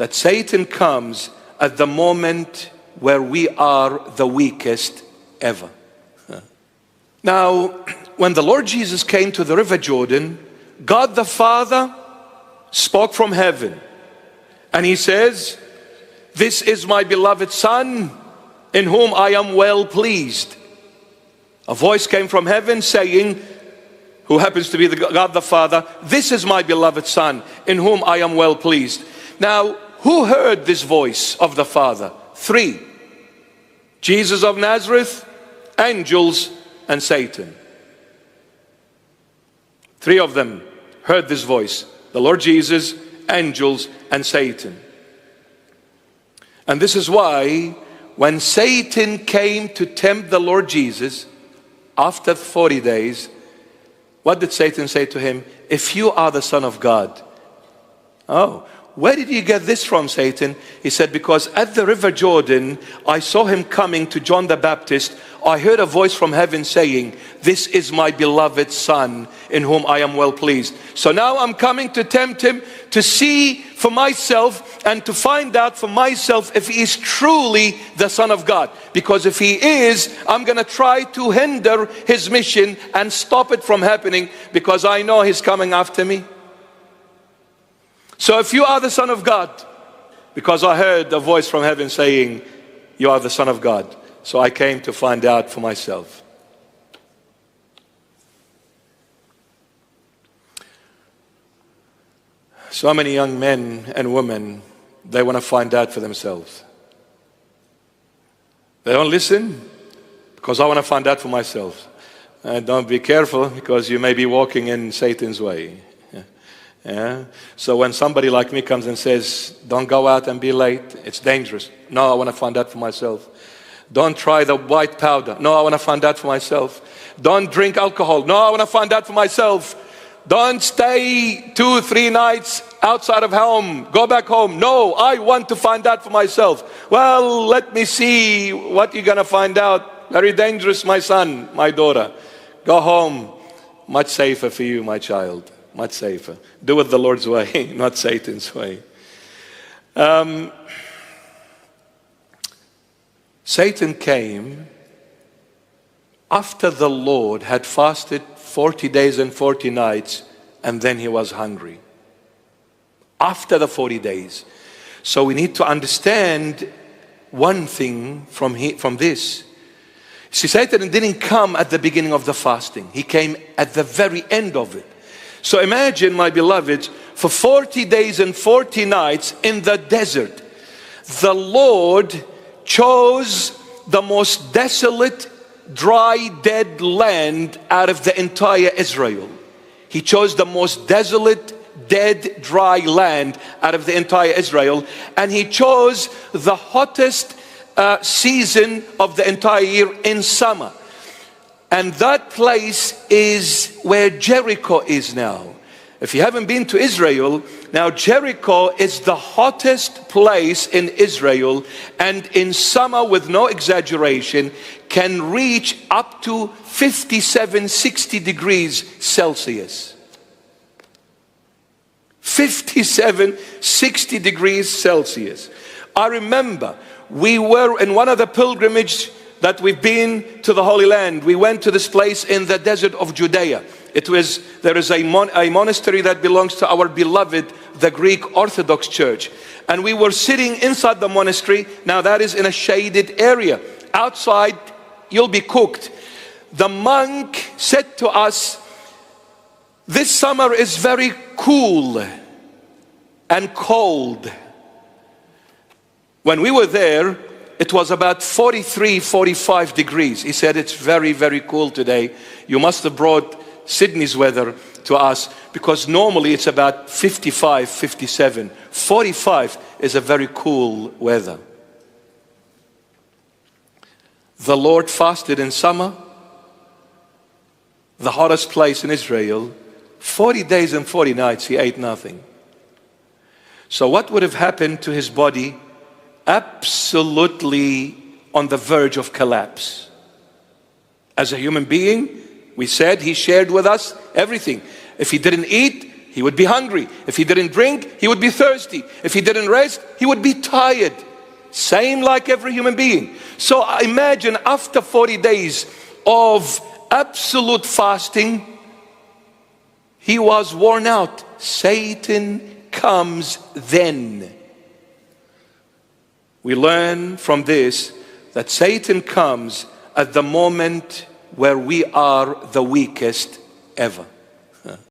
that Satan comes at the moment where we are the weakest ever. Now, when the Lord Jesus came to the River Jordan, God the Father spoke from heaven, and he says, "This is my beloved Son, in whom I am well pleased." A voice came from heaven saying, who happens to be God the Father, "This is my beloved Son, in whom I am well pleased." Now, who heard this voice of the Father? Three: Jesus of Nazareth, angels, and Satan. Three of them heard this voice: the Lord Jesus, angels, and Satan. And this is why when Satan came to tempt the Lord Jesus after 40 days, what did Satan say to him? "If you are the Son of God." Oh, where did you get this from, Satan? He said, "Because at the River Jordan, I saw him coming to John the Baptist. I heard a voice from heaven saying, 'This is my beloved Son, in whom I am well pleased.' So now I'm coming to tempt him, to see for myself and to find out for myself if he is truly the Son of God. Because if he is, I'm going to try to hinder his mission and stop it from happening, because I know he's coming after me. So if you are the Son of God," because I heard a voice from heaven saying, "You are the Son of God." So I came to find out for myself. So many young men and women, they want to find out for themselves. They don't listen because I want to find out for myself. And don't be careful, because you may be walking in Satan's way. Yeah. So when somebody like me comes and says, "Don't go out and be late, it's dangerous." No, I want to find out for myself. Don't try the white powder. No, I want to find out for myself. Don't drink alcohol. No, I want to find out for myself. Don't stay 2-3 nights outside of home. Go back home. No, I want to find out for myself. Well, let me see what you're going to find out. Very dangerous, my son, my daughter. Go home. Much safer for you, my child. Much safer. Do it the Lord's way, not Satan's way. Satan came after the Lord had fasted 40 days and 40 nights, and then he was hungry. After the 40 days. So we need to understand one thing from this. See, Satan didn't come at the beginning of the fasting. He came at the very end of it. So imagine, my beloveds, for 40 days and 40 nights in the desert, the Lord chose the most desolate, dry, dead land out of the entire Israel. He chose the most desolate, dead, dry land out of the entire Israel. And he chose the hottest season of the entire year in summer. And that place is where Jericho is now. If you haven't been to Israel, now Jericho is the hottest place in Israel, and in summer, with no exaggeration, can reach up to 57-60 degrees Celsius. 57-60 degrees Celsius. I remember we were in one of the pilgrimages that we've been to the Holy Land. We went to this place in the desert of Judea. There is a monastery that belongs to our beloved, the Greek Orthodox Church. And we were sitting inside the monastery. Now that is in a shaded area. Outside, you'll be cooked. The monk said to us, "This summer is very cool and cold." When we were there, it was about 43-45 degrees. He said, "It's very, very cool today. You must have brought Sydney's weather to us, because normally it's about 55, 57. 45 is a very cool weather." The Lord fasted in summer, the hottest place in Israel. 40 days and 40 nights he ate nothing. So what would have happened to his body? Absolutely on the verge of collapse. As a human being, we said he shared with us everything. If he didn't eat, he would be hungry. If he didn't drink, he would be thirsty. If he didn't rest, he would be tired. Same like every human being. So I imagine after 40 days of absolute fasting, he was worn out. Satan comes then. We learn from this that Satan comes at the moment where we are the weakest ever.